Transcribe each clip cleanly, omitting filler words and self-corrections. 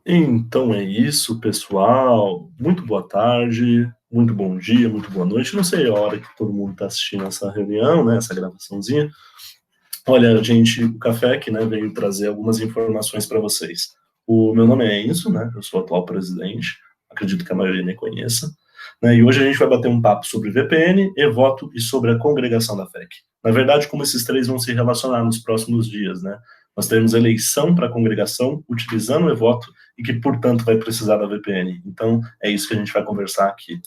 Então é isso, pessoal. Muito boa tarde, muito bom dia, muito boa noite. Não sei a hora que todo mundo está assistindo essa reunião, né, essa gravaçãozinha. Olha, gente, o Café aqui, né, veio trazer algumas informações para vocês. O meu nome é Enzo, né, eu sou o atual presidente, acredito que a maioria me conheça, né, e hoje a gente vai bater um papo sobre VPN, e-voto e sobre a congregação da FEC. Na verdade, como esses três vão se relacionar nos próximos dias, né? Nós teremos eleição para a congregação utilizando o e-voto e que, portanto, vai precisar da VPN. Então, é isso que a gente vai conversar aqui.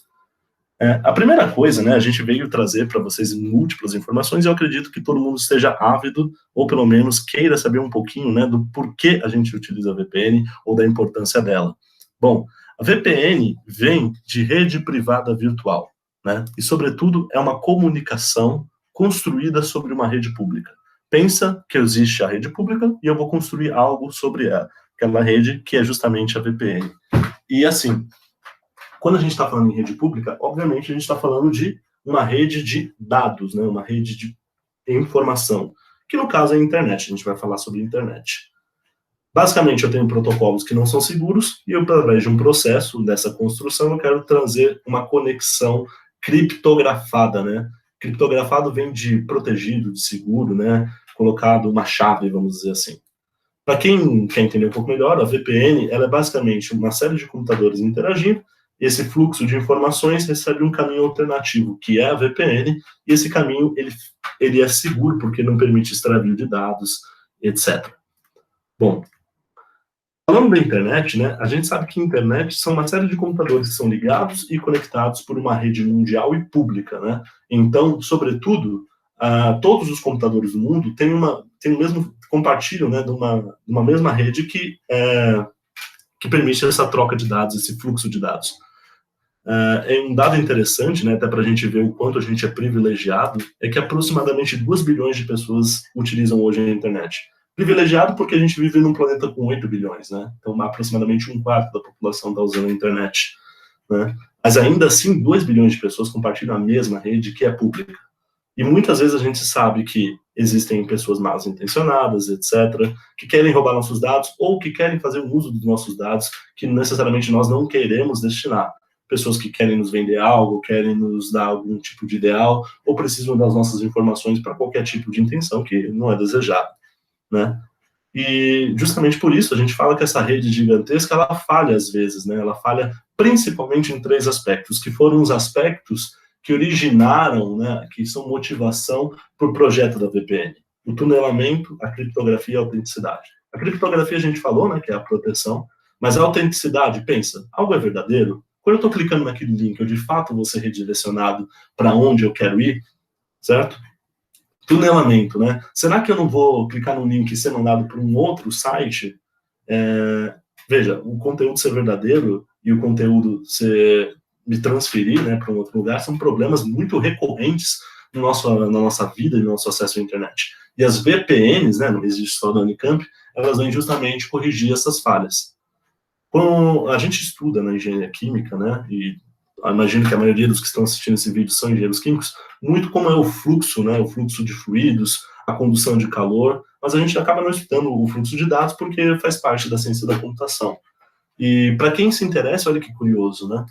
A primeira coisa, né, a gente veio trazer para vocês múltiplas informações e eu acredito que todo mundo esteja ávido, ou pelo menos queira saber um pouquinho, né, do porquê a gente utiliza a VPN ou da importância dela. Bom, a VPN vem de rede privada virtual, né, e sobretudo é uma comunicação construída sobre uma rede pública. Pensa que existe a rede pública e eu vou construir algo sobre aquela rede que é justamente a VPN. E assim, quando a gente está falando em rede pública, obviamente a gente está falando de uma rede de dados, né, uma rede de informação, que no caso é a internet, a gente vai falar sobre a internet. Basicamente, eu tenho protocolos que não são seguros e, através de um processo dessa construção, eu quero trazer uma conexão criptografada, né? Criptografado vem de protegido, de seguro, né? Colocado uma chave, vamos dizer assim. Para quem quer entender um pouco melhor, a VPN ela é basicamente uma série de computadores interagindo. Esse fluxo de informações recebe um caminho alternativo, que é a VPN, e esse caminho ele é seguro porque não permite extravio de dados, etc. Bom, falando da internet, né, a gente sabe que a internet são uma série de computadores que são ligados e conectados por uma rede mundial e pública, né? Então, sobretudo, todos os computadores do mundo têm o mesmo compartilham, né, de uma mesma rede que permite essa troca de dados, esse fluxo de dados. É um dado interessante, né, até para a gente ver o quanto a gente é privilegiado, é que aproximadamente 2 bilhões de pessoas utilizam hoje a internet. Privilegiado porque a gente vive num planeta com 8 bilhões, né? Então, aproximadamente um quarto da população está usando a internet, né? Mas ainda assim, 2 bilhões de pessoas compartilham a mesma rede que é pública. E muitas vezes a gente sabe que existem pessoas mal intencionadas, etc., que querem roubar nossos dados ou que querem fazer um uso dos nossos dados que necessariamente nós não queremos destinar. Pessoas que querem nos vender algo, querem nos dar algum tipo de ideal, ou precisam das nossas informações para qualquer tipo de intenção que não é desejado, né? E justamente por isso a gente fala que essa rede gigantesca, ela falha às vezes, né? Ela falha principalmente em 3 aspectos, que foram os aspectos que originaram, né, que são motivação para o projeto da VPN. O tunelamento, a criptografia e a autenticidade. A criptografia a gente falou, né, que é a proteção, mas a autenticidade, pensa, algo é verdadeiro? Quando eu estou clicando naquele link, eu de fato vou ser redirecionado para onde eu quero ir, certo? Tunelamento, né? Será que eu não vou clicar no link e ser mandado para um outro site? Veja, o conteúdo ser verdadeiro e o conteúdo ser me transferir, né, para um outro lugar são problemas muito recorrentes na nossa vida e no nosso acesso à internet. E as VPNs, né, não existe só da Unicamp, elas vêm justamente corrigir essas falhas. Quando a gente estuda na engenharia química, né, e imagino que a maioria dos que estão assistindo esse vídeo são engenheiros químicos, muito como é o fluxo, né, o fluxo de fluidos, a condução de calor, mas a gente acaba não estudando o fluxo de dados porque faz parte da ciência da computação. E para quem se interessa, olha que curioso, né,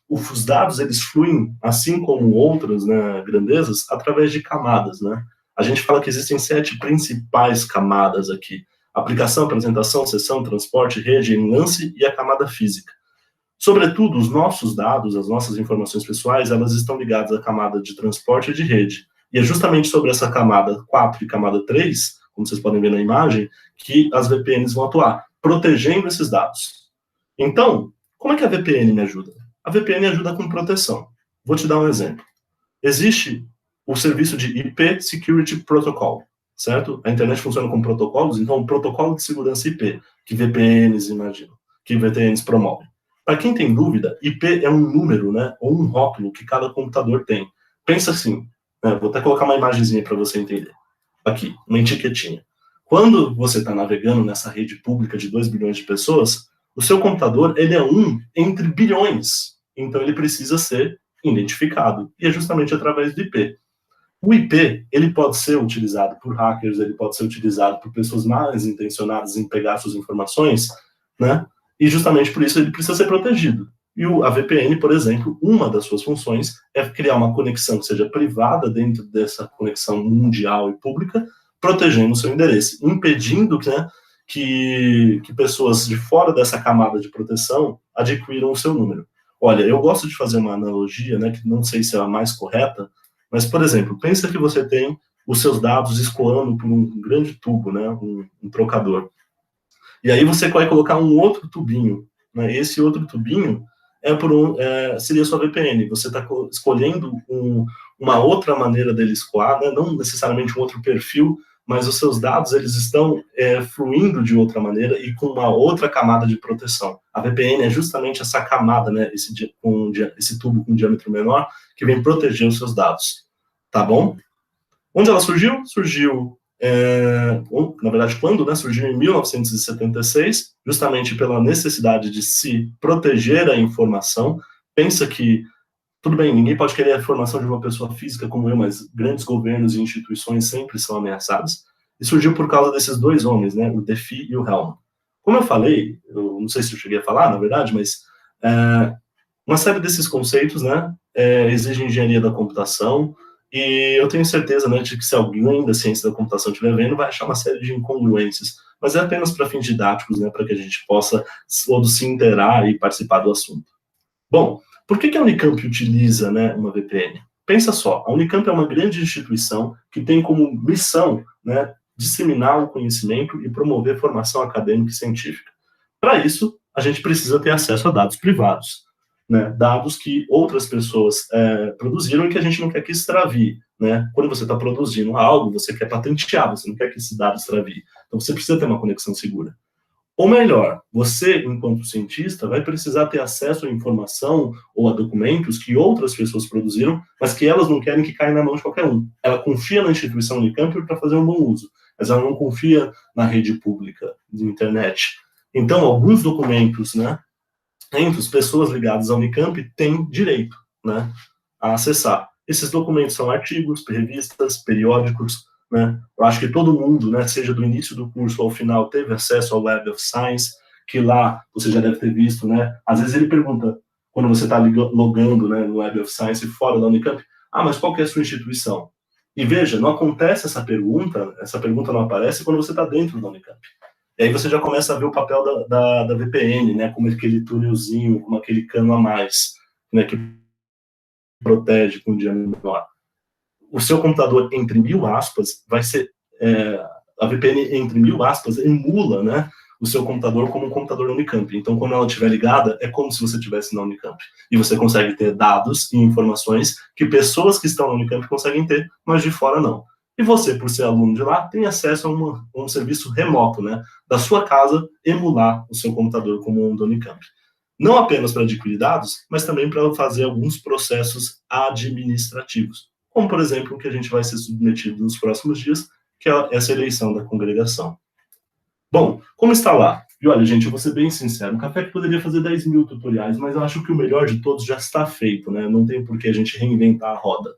os dados eles fluem, assim como outras, né, grandezas, através de camadas, né. A gente fala que existem 7 principais camadas aqui: aplicação, apresentação, sessão, transporte, rede, enlace e a camada física. Sobretudo, os nossos dados, as nossas informações pessoais, elas estão ligadas à camada de transporte e de rede. E é justamente sobre essa camada 4 e camada 3, como vocês podem ver na imagem, que as VPNs vão atuar, protegendo esses dados. Então, como é que a VPN me ajuda? A VPN ajuda com proteção. Vou te dar um exemplo. Existe o serviço de IP Security Protocol, certo? A internet funciona com protocolos, então o protocolo de segurança IP, que VPNs imaginam, que VPNs promovem. Para quem tem dúvida, IP é um número, né, ou um rótulo que cada computador tem. Pensa assim, né, vou até colocar uma imagenzinha para você entender. Aqui, uma etiquetinha. Quando você está navegando nessa rede pública de 2 bilhões de pessoas, o seu computador ele é um entre bilhões. Então ele precisa ser identificado. E é justamente através do IP. O IP, ele pode ser utilizado por hackers, ele pode ser utilizado por pessoas mal intencionadas em pegar suas informações né? E justamente por isso ele precisa ser protegido. E a VPN, por exemplo, uma das suas funções é criar uma conexão que seja privada dentro dessa conexão mundial e pública, protegendo o seu endereço, impedindo, né, que pessoas de fora dessa camada de proteção adquiram o seu número. Olha, eu gosto de fazer uma analogia, né, que não sei se é a mais correta, mas, por exemplo, pensa que você tem os seus dados escoando por um grande tubo, né, um trocador. E aí você vai colocar um outro tubinho, né, esse outro tubinho seria sua VPN. Você está escolhendo uma outra maneira dele escoar, né, não necessariamente um outro perfil, mas os seus dados eles estão fluindo de outra maneira e com uma outra camada de proteção. A VPN é justamente essa camada, né, esse tubo com diâmetro menor, que vem proteger os seus dados. Tá bom? Onde ela surgiu? Surgiu, na verdade, quando, né, surgiu em 1976, justamente pela necessidade de se proteger a informação. Pensa que tudo bem, ninguém pode querer a informação de uma pessoa física como eu, mas grandes governos e instituições sempre são ameaçados. E surgiu por causa desses dois homens, né, o Diffie e o Hellman. Como eu falei, eu não sei se eu cheguei a falar, na verdade, mas uma série desses conceitos, né, exige engenharia da computação, e eu tenho certeza, né, de que se alguém da ciência da computação estiver vendo, vai achar uma série de incongruências, mas é apenas para fins didáticos, né, para que a gente possa todos se inteirar e participar do assunto. Bom, por que a Unicamp utiliza, né, uma VPN? Pensa só, a Unicamp é uma grande instituição que tem como missão, né, disseminar o conhecimento e promover formação acadêmica e científica. Para isso, a gente precisa ter acesso a dados privados, né, dados que outras pessoas produziram e que a gente não quer que extravie. Né? Quando você está produzindo algo, você quer patentear, você não quer que esse dado extravie. Então, você precisa ter uma conexão segura. Ou melhor, você, enquanto cientista, vai precisar ter acesso à informação ou a documentos que outras pessoas produziram, mas que elas não querem que caia na mão de qualquer um. Ela confia na instituição Unicamp para fazer um bom uso, mas ela não confia na rede pública de internet. Então, alguns documentos, né, entre as pessoas ligadas à Unicamp têm direito, né, a acessar. Esses documentos são artigos, revistas, periódicos, né? Eu acho que todo mundo, né, seja do início do curso ao final, teve acesso ao Web of Science, que lá você já deve ter visto, né? Às vezes ele pergunta, quando você está logando, né, no Web of Science fora da Unicamp, mas qual que é a sua instituição? E veja, não acontece essa pergunta não aparece quando você está dentro da Unicamp. E aí você já começa a ver o papel da VPN, né, como aquele túnelzinho, como aquele cano a mais, né, que protege com um diâmetro menor. O seu computador, entre 1000 aspas, vai ser... a VPN, entre 1000 aspas, emula, né, o seu computador como um computador Unicamp. Então, quando ela estiver ligada, é como se você estivesse na Unicamp. E você consegue ter dados e informações que pessoas que estão na Unicamp conseguem ter, mas de fora não. E você, por ser aluno de lá, tem acesso a um serviço remoto, né, da sua casa, emular o seu computador como um da Unicamp. Não apenas para adquirir dados, mas também para fazer alguns processos administrativos, como, por exemplo, o que a gente vai ser submetido nos próximos dias, que é essa eleição da congregação. Bom, como está lá? E olha, gente, eu vou ser bem sincero, o Café poderia fazer 10 mil tutoriais, mas eu acho que o melhor de todos já está feito, né? Não tem por que a gente reinventar a roda.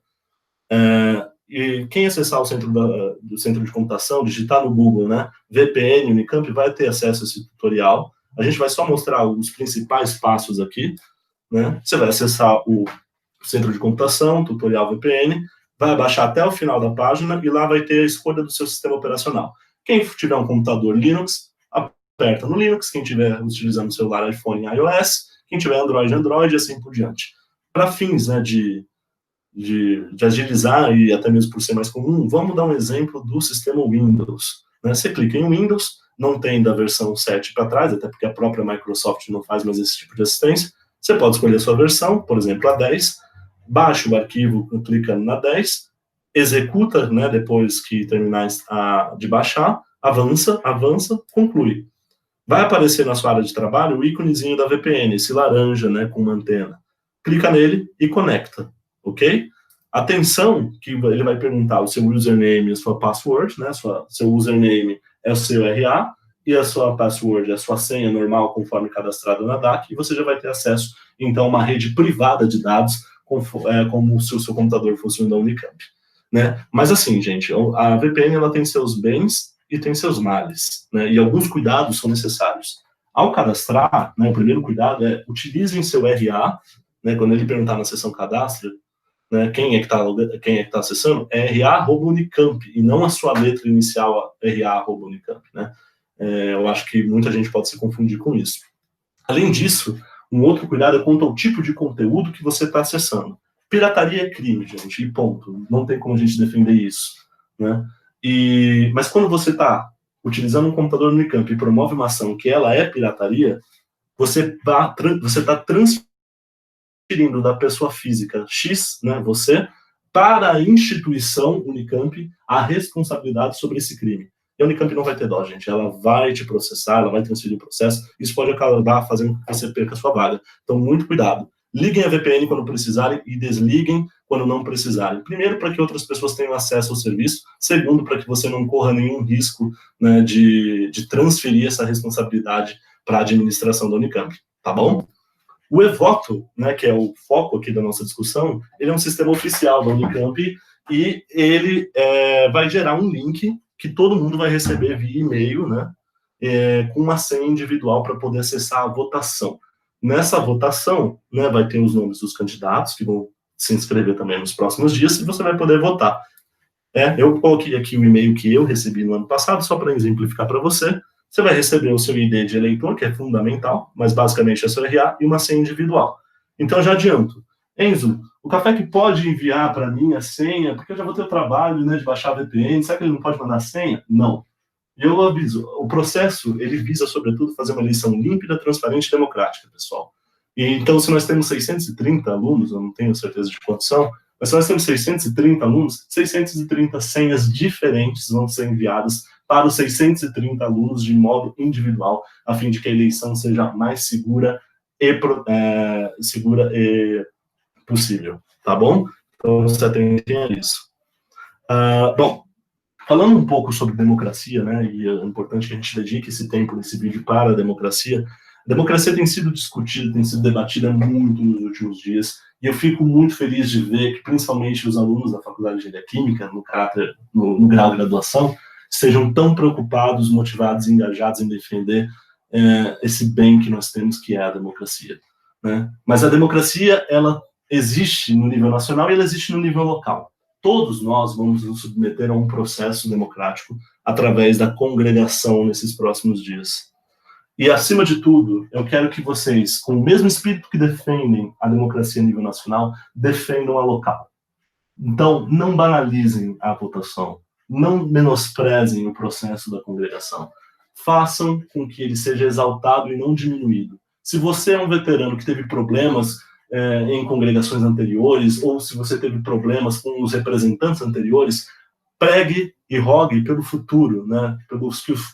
E quem acessar o do centro de computação, digitar no Google, né, VPN Unicamp, vai ter acesso a esse tutorial. A gente vai só mostrar os principais passos aqui, né? Você vai acessar o centro de computação, tutorial VPN, vai abaixar até o final da página e lá vai ter a escolha do seu sistema operacional. Quem tiver um computador Linux, aperta no Linux, quem tiver utilizando celular iPhone iOS, quem tiver Android, assim por diante. Para fins, né, de agilizar e até mesmo por ser mais comum, vamos dar um exemplo do sistema Windows. Né? Você clica em Windows, não tem da versão 7 para trás, até porque a própria Microsoft não faz mais esse tipo de assistência. Você pode escolher a sua versão, por exemplo, a 10, baixa o arquivo clicando na 10, executa, né, depois que terminar de baixar, avança, conclui. Vai aparecer na sua área de trabalho o íconezinho da VPN, esse laranja, né, com uma antena. Clica nele e conecta, ok? Atenção que ele vai perguntar o seu username e a sua password, né, seu username é o seu RA, e a sua password é a sua senha normal, conforme cadastrado na DAC, e você já vai ter acesso, então, a uma rede privada de dados, como se o seu computador fosse um da Unicamp. Né? Mas assim, gente, a VPN ela tem seus bens e tem seus males, né? E alguns cuidados são necessários. Ao cadastrar, né, o primeiro cuidado é utilizem seu RA, né, quando ele perguntar na seção cadastro, né, quem é que está acessando, é RA@Unicamp, e não a sua letra inicial, RA@Unicamp, né? Eu acho que muita gente pode se confundir com isso. Além disso, um outro cuidado é quanto ao tipo de conteúdo que você está acessando. Pirataria é crime, gente, e ponto. Não tem como a gente defender isso, né? Mas quando você está utilizando um computador no Unicamp e promove uma ação que ela é pirataria, você está transferindo da pessoa física X, né, você, para a instituição Unicamp a responsabilidade sobre esse crime. E a Unicamp não vai ter dó, gente. Ela vai te processar, ela vai transferir o processo. Isso pode acabar fazendo com que você perca a sua vaga. Então, muito cuidado. Liguem a VPN quando precisarem e desliguem quando não precisarem. Primeiro, para que outras pessoas tenham acesso ao serviço. Segundo, para que você não corra nenhum risco, né, de transferir essa responsabilidade para a administração da Unicamp. Tá bom? O eVoto, né, que é o foco aqui da nossa discussão, ele é um sistema oficial da Unicamp e ele vai gerar um link que todo mundo vai receber via e-mail, né, com uma senha individual para poder acessar a votação. Nessa votação, né, vai ter os nomes dos candidatos que vão se inscrever também nos próximos dias e você vai poder votar. Eu coloquei aqui o e-mail que eu recebi no ano passado, só para exemplificar para você. Você vai receber o seu ID de eleitor, que é fundamental, mas basicamente é seu RA, e uma senha individual. Então, já adianto. Enzo, o Café pode enviar para mim a senha, porque eu já vou ter o trabalho, né, de baixar a VPN, será que ele não pode mandar a senha? Não. E eu aviso, o processo, ele visa, sobretudo, fazer uma eleição límpida, transparente e democrática, pessoal. E, então, se nós temos 630 alunos, eu não tenho certeza de quantos são, mas se nós temos 630 alunos, 630 senhas diferentes vão ser enviadas para os 630 alunos de modo individual, a fim de que a eleição seja mais segura e possível, tá bom? Então, você atente a isso. Bom, falando um pouco sobre democracia, né, e é importante que a gente dedique esse tempo nesse vídeo para a democracia tem sido discutida, tem sido debatida muito nos últimos dias, e eu fico muito feliz de ver que, principalmente, os alunos da Faculdade de Engenharia Química, no grau de graduação, estejam tão preocupados, motivados e engajados em defender esse bem que nós temos, que é a democracia, né? Mas a democracia, ela existe no nível nacional e ela existe no nível local. Todos nós vamos nos submeter a um processo democrático através da congregação nesses próximos dias. E, acima de tudo, eu quero que vocês, com o mesmo espírito que defendem a democracia a nível nacional, defendam a local. Então, não banalizem a votação, não menosprezem o processo da congregação. Façam com que ele seja exaltado e não diminuído. Se você é um veterano que teve problemas em congregações anteriores, ou se você teve problemas com os representantes anteriores, pregue e rogue pelo futuro, né?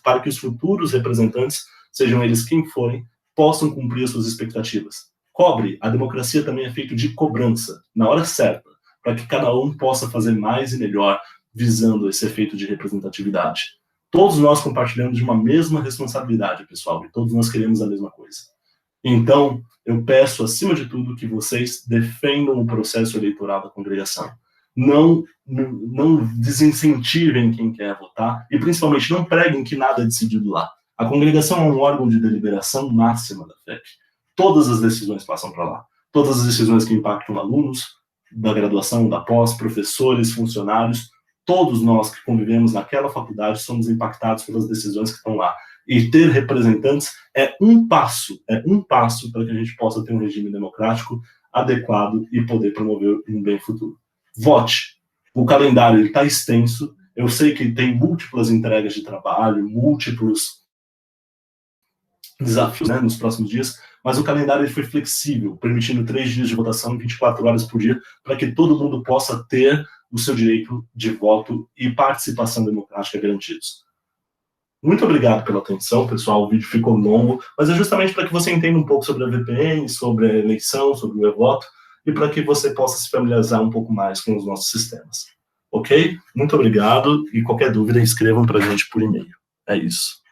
Para que os futuros representantes, sejam eles quem forem, possam cumprir as suas expectativas. Cobre, a democracia também é feita de cobrança, na hora certa, para que cada um possa fazer mais e melhor, visando esse efeito de representatividade. Todos nós compartilhamos de uma mesma responsabilidade, pessoal, e todos nós queremos a mesma coisa. Então, eu peço, acima de tudo, que vocês defendam o processo eleitoral da congregação. Não desincentivem quem quer votar e, principalmente, não preguem que nada é decidido lá. A congregação é um órgão de deliberação máxima da FEC. Todas as decisões passam para lá. Todas as decisões que impactam alunos da graduação, da pós, professores, funcionários, todos nós que convivemos naquela faculdade somos impactados pelas decisões que estão lá. E ter representantes é um passo para que a gente possa ter um regime democrático adequado e poder promover um bem futuro. Vote. O calendário está extenso. Eu sei que tem múltiplas entregas de trabalho, múltiplos desafios, né, nos próximos dias, mas o calendário foi flexível, permitindo 3 dias de votação, 24 horas por dia, para que todo mundo possa ter o seu direito de voto e participação democrática garantidos. Muito obrigado pela atenção, pessoal. O vídeo ficou longo, mas é justamente para que você entenda um pouco sobre a VPN, sobre a eleição, sobre o eVoto, e para que você possa se familiarizar um pouco mais com os nossos sistemas. Ok? Muito obrigado, e qualquer dúvida, escrevam para a gente por e-mail. É isso.